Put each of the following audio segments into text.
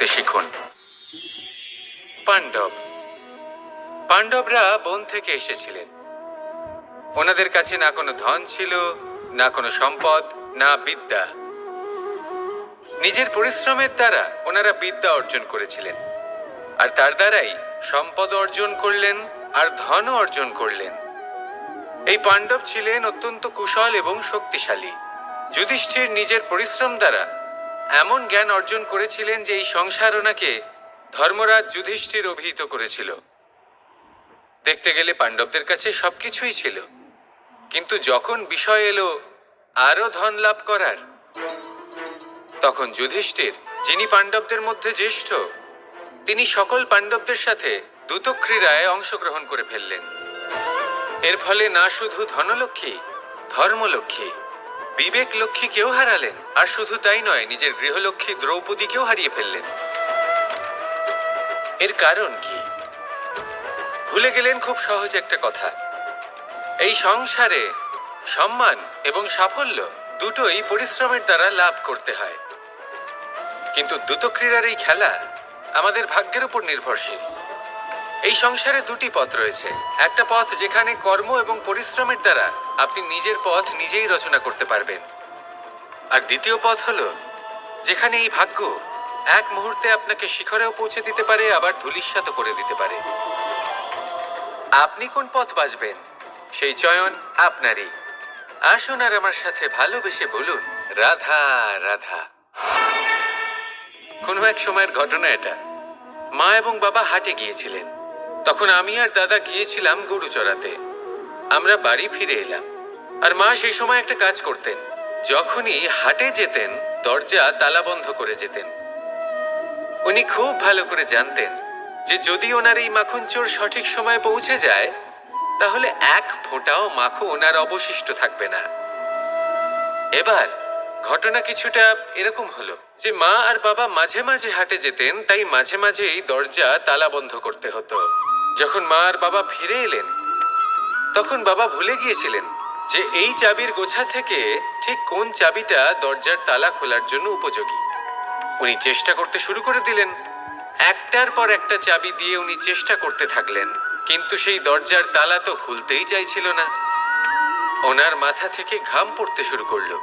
করতে শিখুন। পাণ্ডবরা বন থেকে এসেছিলেন। ওনাদের কাছে না কোনো ধন ছিল, না কোনো সম্পদ, না বিদ্যা। নিজের পরিশ্রমের দ্বারা ওনারা বিদ্যা অর্জন করেছিলেন, আর তার দ্বারাই সম্পদ অর্জন করলেন আর ধনও অর্জন করলেন। এই পাণ্ডব ছিলেন অত্যন্ত কুশল এবং শক্তিশালী। যুধিষ্ঠির নিজের পরিশ্রম দ্বারা এমন জ্ঞান অর্জন করেছিলেন যে এই সংসার ওনাকে ধর্মরাজ যুধিষ্ঠির অভিহিত করেছিল। দেখতে গেলে পাণ্ডবদের কাছে সবকিছুই ছিল, কিন্তু যখন বিষয় এলো আরো ধন লাভ করার, তখন যুধিষ্ঠির, যিনি পাণ্ডবদের মধ্যে জ্যেষ্ঠ, তিনি সকল পাণ্ডবদের সাথে দ্যুতক্রীড়ায় অংশগ্রহণ করে ফেললেন। এর ফলে না শুধু ধনলক্ষ্মী, ধর্মলক্ষ্মী, বিবেক লক্ষ্মীকেও হারালেন, আর শুধু তাই নয়, নিজের গৃহলক্ষ্মী দ্রৌপদীকেও হারিয়ে ফেললেন। এর কারণ কি? ভুলে গেলেন খুব সহজ একটা কথা, এই সংসারে সম্মান এবং সাফল্য দুটোই পরিশ্রমের দ্বারা লাভ করতে হয়। কিন্তু দ্যুতক্রীড়ার এই খেলা আমাদের ভাগ্যের উপর নির্ভরশীল। এই সংসারে দুটি পথ রয়েছে। একটা পথ যেখানে কর্ম এবং পরিশ্রমের দ্বারা আপনি নিজের পথ নিজেই রচনা করতে পারবেন, আর দ্বিতীয় পথ হলো যেখানে এই ভাগ্য এক মুহূর্তে আপনাকে শিখরেও পৌঁছে দিতে পারে, আবার ধূলিসাৎ করে দিতে পারে। আপনি কোন পথ বাছবেন সেই চয়ন আপনারই। আসুন আর আমার সাথে ভালোবেসে বলুন, রাধা রাধা। কোনো এক সময়ের ঘটনা এটা। মা এবং বাবা হাটে গিয়েছিলেন। তখন আমি আর দাদা গিয়েছিলাম গরু চড়াতে। আমরা বাড়ি ফিরে এলাম, আর মা সেই সময় একটা কাজ করতেন। যখনই হাটে যেতেন দরজা তালা বন্ধ করে যেতেন। উনি খুব ভালো করে জানতেন যে যদি ওনার এই মাখন চোর সঠিক সময়ে পৌঁছে যায়, তাহলে এক ফোঁটাও মাখন ওনার অবশিষ্ট থাকবে না। এবার ঘটনা কিছুটা এরকম হলো যে মা আর বাবা মাঝে মাঝে হাটে যেতেন, তাই মাঝে মাঝেই দরজা তালা বন্ধ করতে হতো। যখন মা আর বাবা ফিরে এলেন, তখন বাবা ভুলে গিয়েছিলেন যে এই চাবির গোছা থেকে ঠিক কোন চাবিটা দরজার তালা খোলার জন্য উপযোগী। উনি চেষ্টা করতে শুরু করে দিলেন। একটার পর একটা চাবি দিয়ে উনি চেষ্টা করতে থাকলেন, কিন্তু সেই দরজার তালা তো খুলতেই চাইছিল না। ওনার মাথা থেকে ঘাম পড়তে শুরু করলো।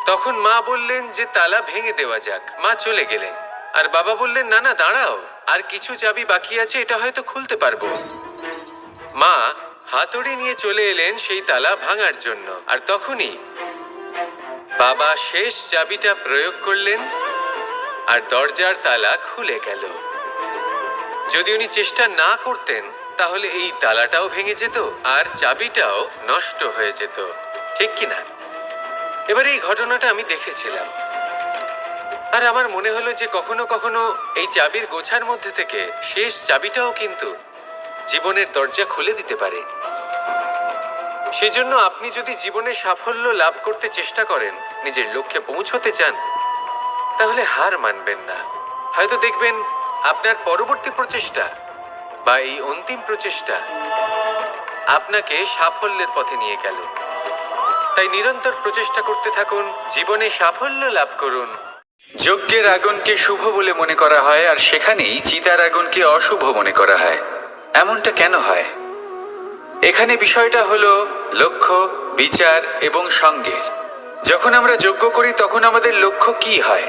তখন মা বললেন যে তালা ভেঙে দেওয়া যাক। মা চলে গেলেন, আর বাবা বললেন না না দাঁড়াও, আর কিছু চাবি বাকি আছে, এটা হয়তো খুলতে পারবো। মা হাতুড়ি নিয়ে চলে এলেন সেই তালা ভাঙার জন্য, আর তখনই বাবা শেষ চাবিটা প্রয়োগ করলেন, আর দরজার তালা খুলে গেল। যদি উনি চেষ্টা না করতেন তাহলে এই তালাটাও ভেঙে যেত আর চাবিটাও নষ্ট হয়ে যেত, ঠিক কিনা? এবার এই ঘটনাটা আমি দেখেছিলাম, আর আমার মনে হলো যে কখনো কখনো এই চাবির গোছার মধ্যে থেকে শেষ চাবিটাও কিন্তু জীবনের দরজা খুলে দিতে পারে। সেজন্য আপনি যদি জীবনে সাফল্য লাভ করতে চেষ্টা করেন, নিজের লক্ষ্যে পৌঁছতে চান, তাহলে হার মানবেন না। হয়তো দেখবেন আপনার পরবর্তী প্রচেষ্টা বা এই অন্তিম প্রচেষ্টা আপনাকে সাফল্যের পথে নিয়ে গেল। তাই নিরন্তর প্রচেষ্টা করতে থাকুন, জীবনে সাফল্য লাভ করুন। যজ্ঞের আগুনকে শুভ বলে মনে করা হয়, আর সেখানেই চিতার আগুনকে অশুভ মনে করা হয়। এমনটা কেন হয়? এখানে বিষয়টা হলো লক্ষ্য, বিচার এবং সঙ্গের। যখন আমরা যজ্ঞ করি তখন আমাদের লক্ষ্য কি হয়?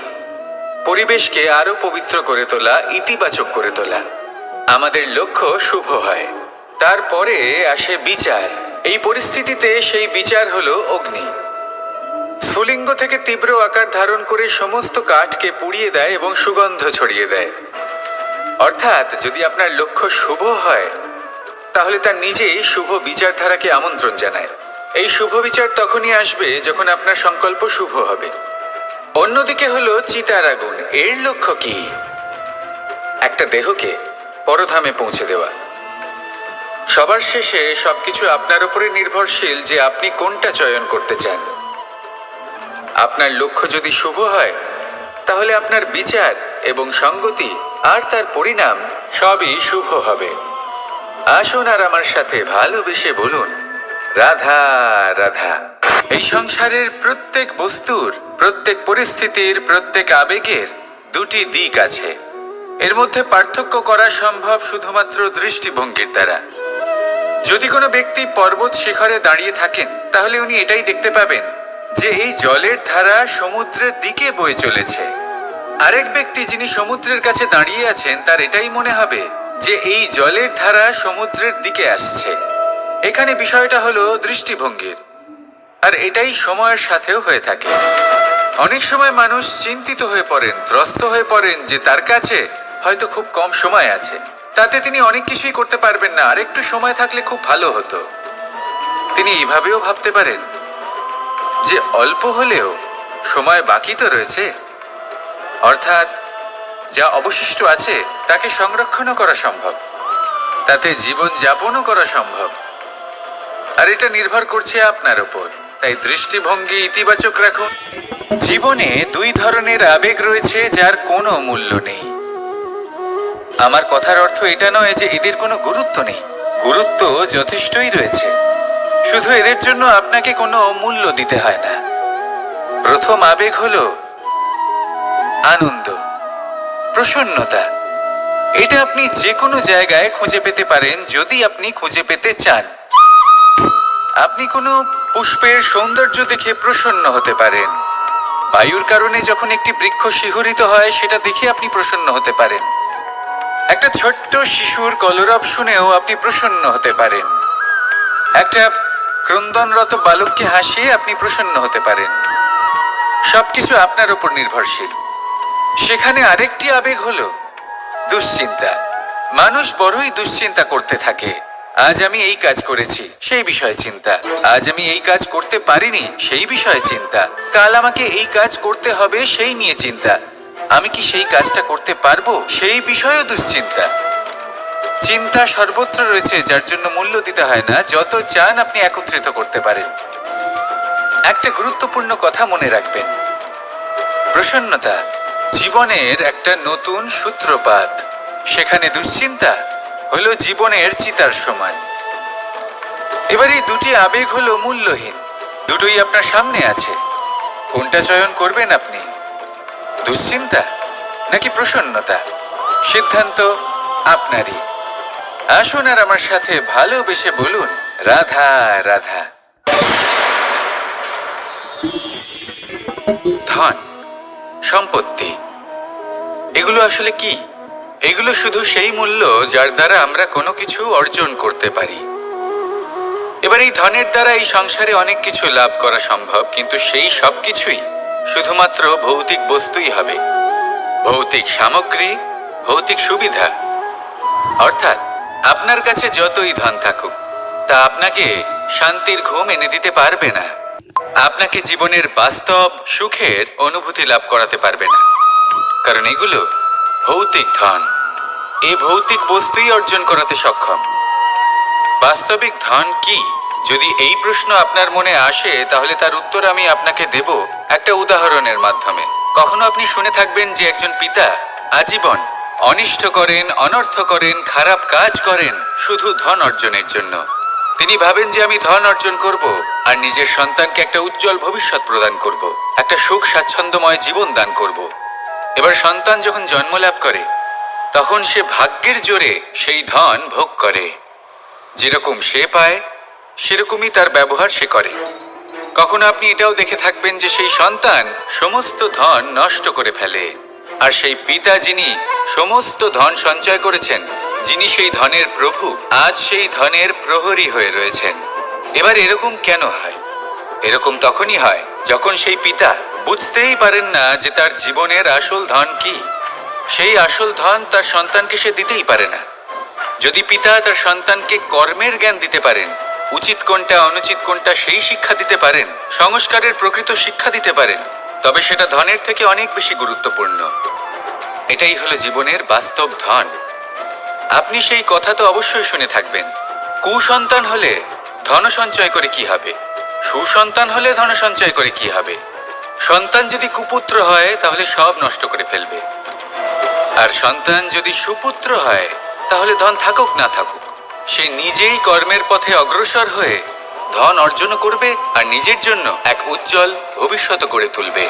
পরিবেশকে আরো পবিত্র করে তোলা, ইতিবাচক করে তোলা। আমাদের লক্ষ্য শুভ হয়। তারপরে আসে বিচার। এই পরিস্থিতিতে সেই বিচার হলো অগ্নি। স্ফুলিঙ্গ থেকে তীব্র আকার ধারণ করে সমস্ত কাঠকে পুড়িয়ে দেয় এবং সুগন্ধ ছড়িয়ে দেয়। অর্থাৎ যদি আপনার লক্ষ্য শুভ হয়, তাহলে তার নিজেই শুভ বিচারধারাকে আমন্ত্রণ জানায়। এই শুভ বিচার তখনই আসবে যখন আপনার সংকল্প শুভ হবে। অন্যদিকে হলো চিতার আগুন। এর লক্ষ্য কি? একটা দেহকে পরধামে পৌঁছে দেওয়া। সবার শেষে সবকিছু আপনার উপরে নির্ভরশীল যে আপনি কোনটা চয়ন করতে চান। আপনার লক্ষ্য যদি শুভ হয়, তাহলে আপনার বিচার এবং সঙ্গতি আর তার পরিণাম সবই শুভ হবে। আসুন আর আমার সাথে ভালোবেসে বলুন, রাধা রাধা। এই সংসারের প্রত্যেক বস্তুর, প্রত্যেক পরিস্থিতির, প্রত্যেক আবেগের দুটি দিক আছে। এর মধ্যে পার্থক্য করা সম্ভব শুধুমাত্র দৃষ্টিভঙ্গির দ্বারা। যদি কোনো ব্যক্তি পর্বত শিখরে দাঁড়িয়ে থাকেন, তাহলে উনি এটাই দেখতে পাবেন যে এই জলের ধারা সমুদ্রের দিকে বয়ে চলেছে। আরেক ব্যক্তি যিনি সমুদ্রের কাছে দাঁড়িয়ে আছেন, তার এটাই মনে হবে যে এই জলের ধারা সমুদ্রের দিকে আসছে। এখানে বিষয়টা হলো দৃষ্টিভঙ্গির, আর এটাই সময়ের সাথেও হয়ে থাকে। অনেক সময় মানুষ চিন্তিত হয়ে পড়েন, ত্রস্ত হয়ে পড়েন যে তার কাছে হয়তো খুব কম সময় আছে, তাতে তিনি অনেক কিছুই করতে পারবেন না, আর একটু সময় থাকলে খুব ভালো হতো। তিনি এইভাবেও ভাবতে পারেন যে অল্প হলেও সময় বাকি তো রয়েছে, অর্থাৎ যা অবশিষ্ট আছে তাকে সংরক্ষণও করা সম্ভব, তাতে জীবন যাপনও করা সম্ভব। আর এটা নির্ভর করছে আপনার উপর। তাই দৃষ্টিভঙ্গি ইতিবাচক রাখুন। জীবনে দুই ধরনের আবেগ রয়েছে যার কোনো মূল্য নেই। আমার কথার অর্থ এটা নয় যে এদের কোনো গুরুত্ব নেই, গুরুত্ব যথেষ্টই রয়েছে, শুধু এদের জন্য আপনাকে কোনো মূল্য দিতে হয় না। প্রথম আবেগ হলো আনন্দ, প্রসন্নতা। এটা আপনি যে কোনো জায়গায় খুঁজে পেতে পারেন যদি আপনি খুঁজে পেতে চান। আপনি কোনো পুষ্পের সৌন্দর্য দেখে প্রসন্ন হতে পারেন। বায়ুর কারণে যখন একটি বৃক্ষ শিহরিত হয়, সেটা দেখে আপনি প্রসন্ন হতে পারেন। একটা ছোট্ট শিশুর কলরব শুনেও আপনি প্রসন্ন হতে পারেন। একটা ক্রন্দনরত বালককে হাসিয়ে আপনি প্রসন্ন হতে পারেন। সবকিছু আপনার উপর নির্ভরশীল। সেখানে আরেকটি আবেগ হলো দুশ্চিন্তা। মানুষ বড়ই দুশ্চিন্তা করতে থাকে। আজ আমি এই কাজ করেছি, সেই বিষয়ে চিন্তা। আজ আমি এই কাজ করতে পারিনি, সেই বিষয়ে চিন্তা। কাল আমাকে এই কাজ করতে হবে, সেই নিয়ে চিন্তা। আমি কি সেই কাজটা করতে পারবো, সেই বিষয়েও দুশ্চিন্তা। চিন্তা সর্বত্র রয়েছে, যার জন্য মূল্য দিতে হয় না। যত চান আপনি একত্রিত করতে পারেন। একটা গুরুত্বপূর্ণ কথা মনে রাখবেন, প্রসন্নতা জীবনের একটা নতুন সূত্রপাত। সেখানে দুশ্চিন্তা হলো জীবনের চিতার সমান। এবার এই দুটি আবেগ হলো মূল্যহীন, দুটোই আপনার সামনে আছে। কোনটা চয়ন করবেন আপনি, দুশ্চিন্তা নাকি প্রসন্নতা? সিদ্ধান্ত আপনারই। আসুন আর আমার সাথে ভালোবেসে বলুন, রাধা রাধা। ধন, সম্পত্তি, এগুলো আসলে কি? এগুলো শুধু সেই মূল্য যার দ্বারা আমরা কোনো কিছু অর্জন করতে পারি। এবার এই ধনের দ্বারা এই সংসারে অনেক কিছু লাভ করা সম্ভব, কিন্তু সেই সব কিছুই শুধুমাত্র ভৌতিক বস্তুই হবে, ভৌতিক সামগ্রী, ভৌতিক সুবিধা। অর্থাৎ আপনার কাছে যতই ধন থাকুক, তা আপনাকে শান্তির ঘুম এনে দিতে পারবে না, আপনাকে জীবনের বাস্তব সুখের অনুভূতি লাভ করাতে পারবে না, কারণ এগুলো ভৌতিক ধন। এই ভৌতিক বস্তুই অর্জন করাতে সক্ষম। বাস্তবিক ধন কি? যদি এই প্রশ্ন আপনার মনে আসে, তাহলে তার উত্তর আমি আপনাকে দেব একটা উদাহরণের মাধ্যমে। কখনো আপনি শুনে থাকবেন যে একজন পিতা আজীবন অনিষ্ট করেন, অনর্থ করেন, খারাপ কাজ করেন শুধু ধন অর্জনের জন্য। তিনি ভাবেন যে আমি ধন অর্জন করব আর নিজের সন্তানকে একটা উজ্জ্বল ভবিষ্যৎ প্রদান করব, একটা সুখ স্বাচ্ছন্দ্যময় জীবন দান করব। এবার সন্তান যখন জন্ম লাভ করে, তখন সে ভাগ্যের জোরে সেই ধন ভোগ করে। যেরকম সে পায়, সেরকমই তার ব্যবহার সে করে। কখনো আপনি এটাও দেখে থাকবেন যে সেই সন্তান সমস্ত ধন নষ্ট করে ফেলে, আর সেই পিতা যিনি সমস্ত ধন সঞ্চয় করেছেন, যিনি সেই ধনের প্রভু, আজ সেই ধনের প্রহরী হয়ে রয়েছেন। এবার এরকম কেন হয়? এরকম তখনই হয় যখন সেই পিতা বুঝতেই পারেন না যে তার জীবনের আসল ধন কি। সেই আসল ধন তার সন্তানকে সে দিতেই পারে না। যদি পিতা তার সন্তানকে কর্মের জ্ঞান দিতে পারেন, উচিত কোনটা অনুচিত কোনটা সেই শিক্ষা দিতে পারেন, সংস্কারের প্রকৃত শিক্ষা দিতে পারেন, তবে সেটা ধনের থেকে অনেক বেশি গুরুত্বপূর্ণ। এটাই হলো জীবনের বাস্তব ধন। আপনি সেই কথা তো অবশ্যই শুনে থাকবেন, কুসন্তান হলে ধন সঞ্চয় করে কি হবে, সুসন্তান হলে ধন সঞ্চয় করে কি হবে। সন্তান যদি কুপুত্র হয়, তাহলে সব নষ্ট করে ফেলবে, আর সন্তান যদি সুপুত্র হয়, তাহলে ধন থাকুক না থাকুক, সে নিজেই কর্মের পথে অগ্রসর হয়ে ধন অর্জন করবে আর নিজের জন্য এক উজ্জ্বল ভবিষ্যৎ গড়ে তুলবে।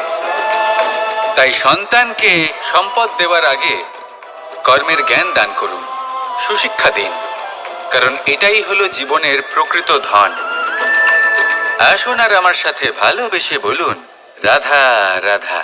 তাই সন্তানকে সম্পদ দেওয়ার আগে কর্মের জ্ঞান দান করুন, সুশিক্ষা দিন, কারণ এটাই হলো জীবনের প্রকৃত ধন। আসুন আর আমার সাথে ভালোবেসে বলুন, রাধা রাধা।